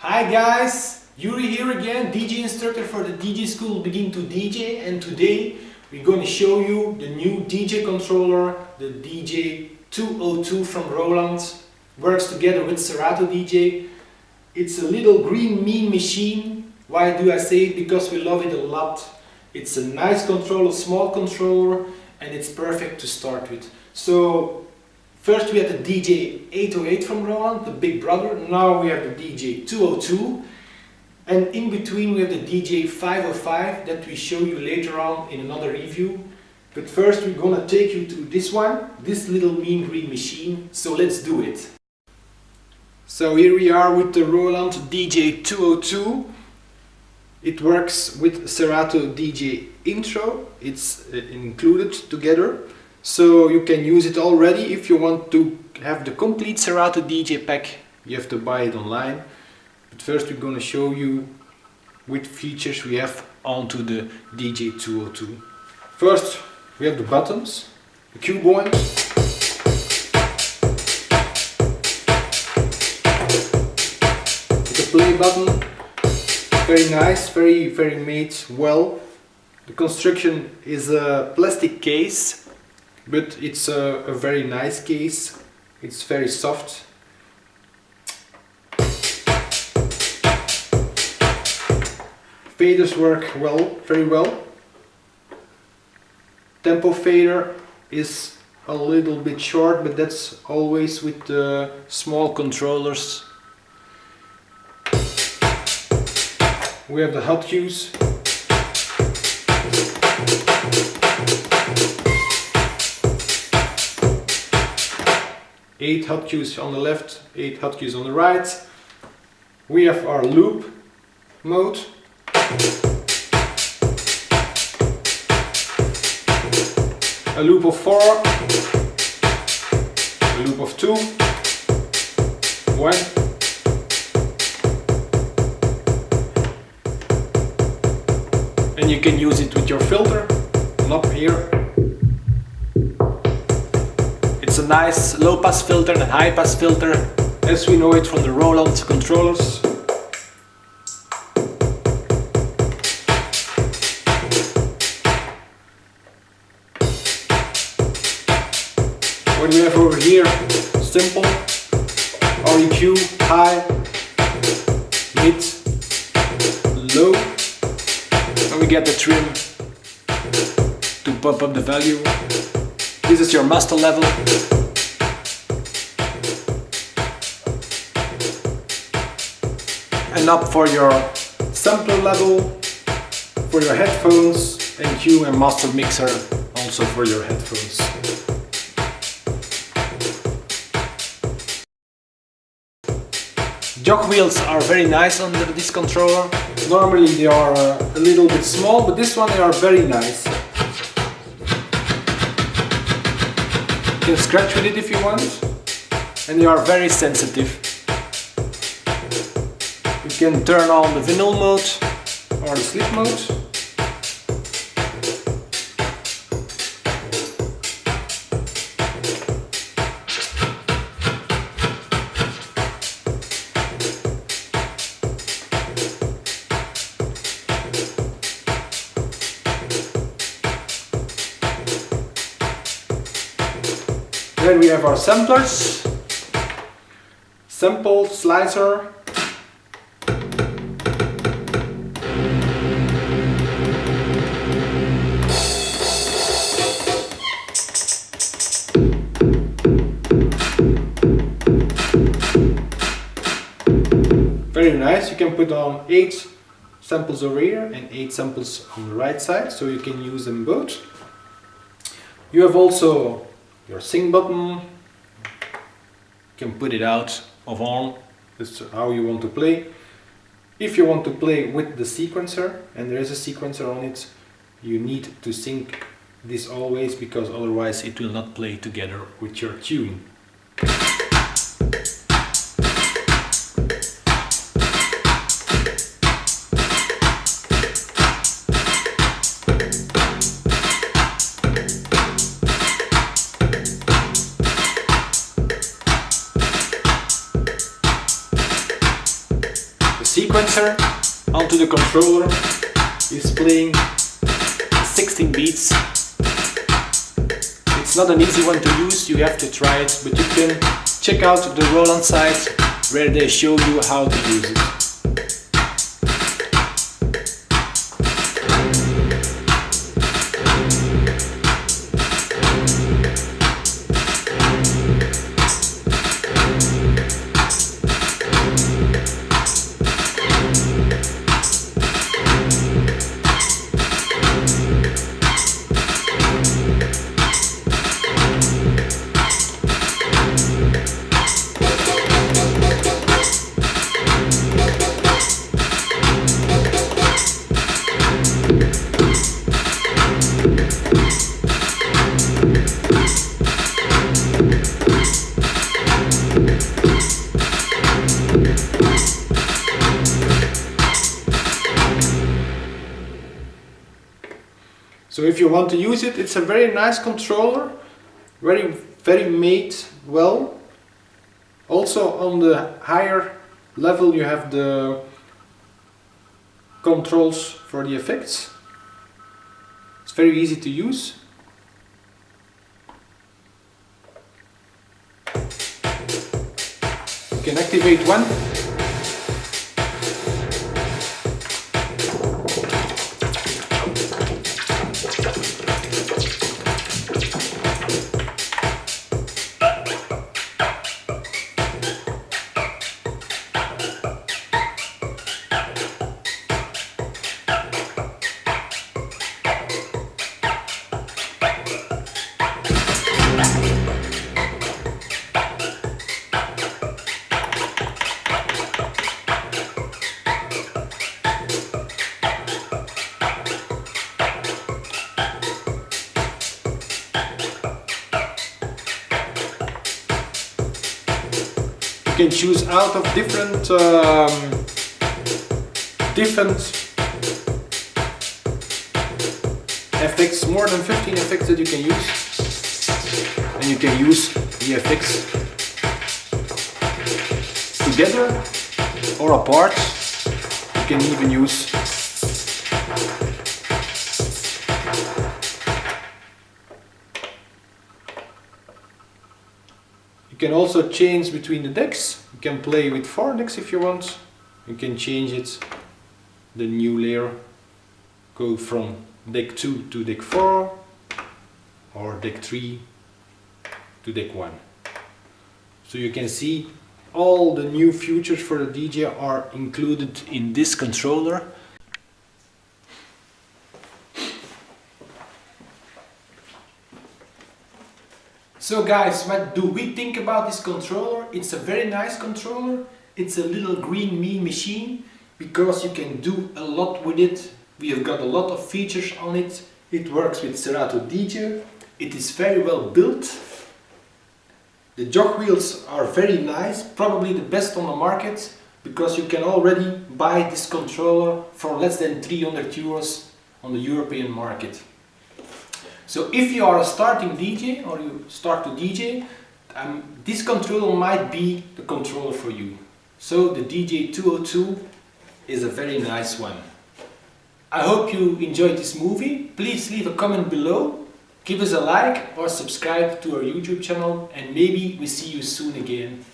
Hi guys, Yuri here again, DJ instructor for the DJ school Begin to DJ, and today we're going to show you the new DJ controller, the DJ 202 from Roland. Works together with Serato DJ. It's a little green mean machine. Why do I say it? Because we love it a lot. It's a nice controller, small controller, and it's perfect to start with. So first we had the DJ 808 from Roland, the big brother. Now we have the DJ 202. And in between we have the DJ 505 that we show you later on in another review. But first we're gonna take you to this one, this little mean green machine. So let's do it. So here we are with the Roland DJ 202. It works with Serato DJ intro. It's included together. So you can use it already. If you want to have the complete Serato DJ pack, you have to buy it online. But first we're going to show you which features we have onto the DJ 202. First we have the buttons, the cue point, the play button. Very nice, very made well. The construction is a plastic case, but it's a very nice case. It's very soft. Faders work well, very well. Tempo fader is a little bit short, but that's always with the small controllers. We have the hot cues. Eight hot cues on the left, 8 hot cues on the right. We have our loop mode. A loop of 4, a loop of 2, 1. And you can use it with your filter knob here. It's a nice low pass filter and high pass filter, as we know it from the Roland controllers. What we have over here, simple, REQ, high, mid, low. And we get the trim to pump up the value. This is your master level. And up for your sampler level, for your headphones, and cue and master mixer also for your headphones. Jog wheels are very nice on this controller. Normally they are a little bit small, but this one they are very nice. You can scratch with it if you want, and they are very sensitive. You can turn on the vinyl mode or the sleep mode. Then we have our samplers, sample slicer, very nice. You can put on 8 samples over here and 8 samples on the right side, so you can use them both. You have also your sync button. You can put it out of on. That's how you want to play. If you want to play with the sequencer, and there is a sequencer on it, you need to sync this always, because otherwise it will not play together with your tune. sequencer onto the controller. It's playing 16 beats. It's not an easy one to use, you have to try it, but you can check out the Roland site where they show you how to use it. So if you want to use it, it's a very nice controller, very made well. Also on the higher level you have the controls for the effects. It's very easy to use. You can activate one. You can choose out of different effects, more than 15 effects that you can use, and you can use the effects together or apart. You can even use You can also change between the decks. You can play with 4 decks if you want. You can change it, the new layer, go from deck 2 to deck 4, or deck 3 to deck 1. So you can see all the new features for the DJ are included in this controller. So guys, what do we think about this controller? It's a very nice controller. It's a little green me machine because you can do a lot with it. We have got a lot of features on it. It works with Serato DJ. It is very well built. The jog wheels are very nice, probably the best on the market, because you can already buy this controller for less than 300 euros on the European market. So if you are a starting DJ or you start to DJ, this controller might be the controller for you. So the DJ 202 is a very nice one. I hope you enjoyed this movie. Please leave a comment below, give us a like or subscribe to our YouTube channel, and maybe we see you soon again.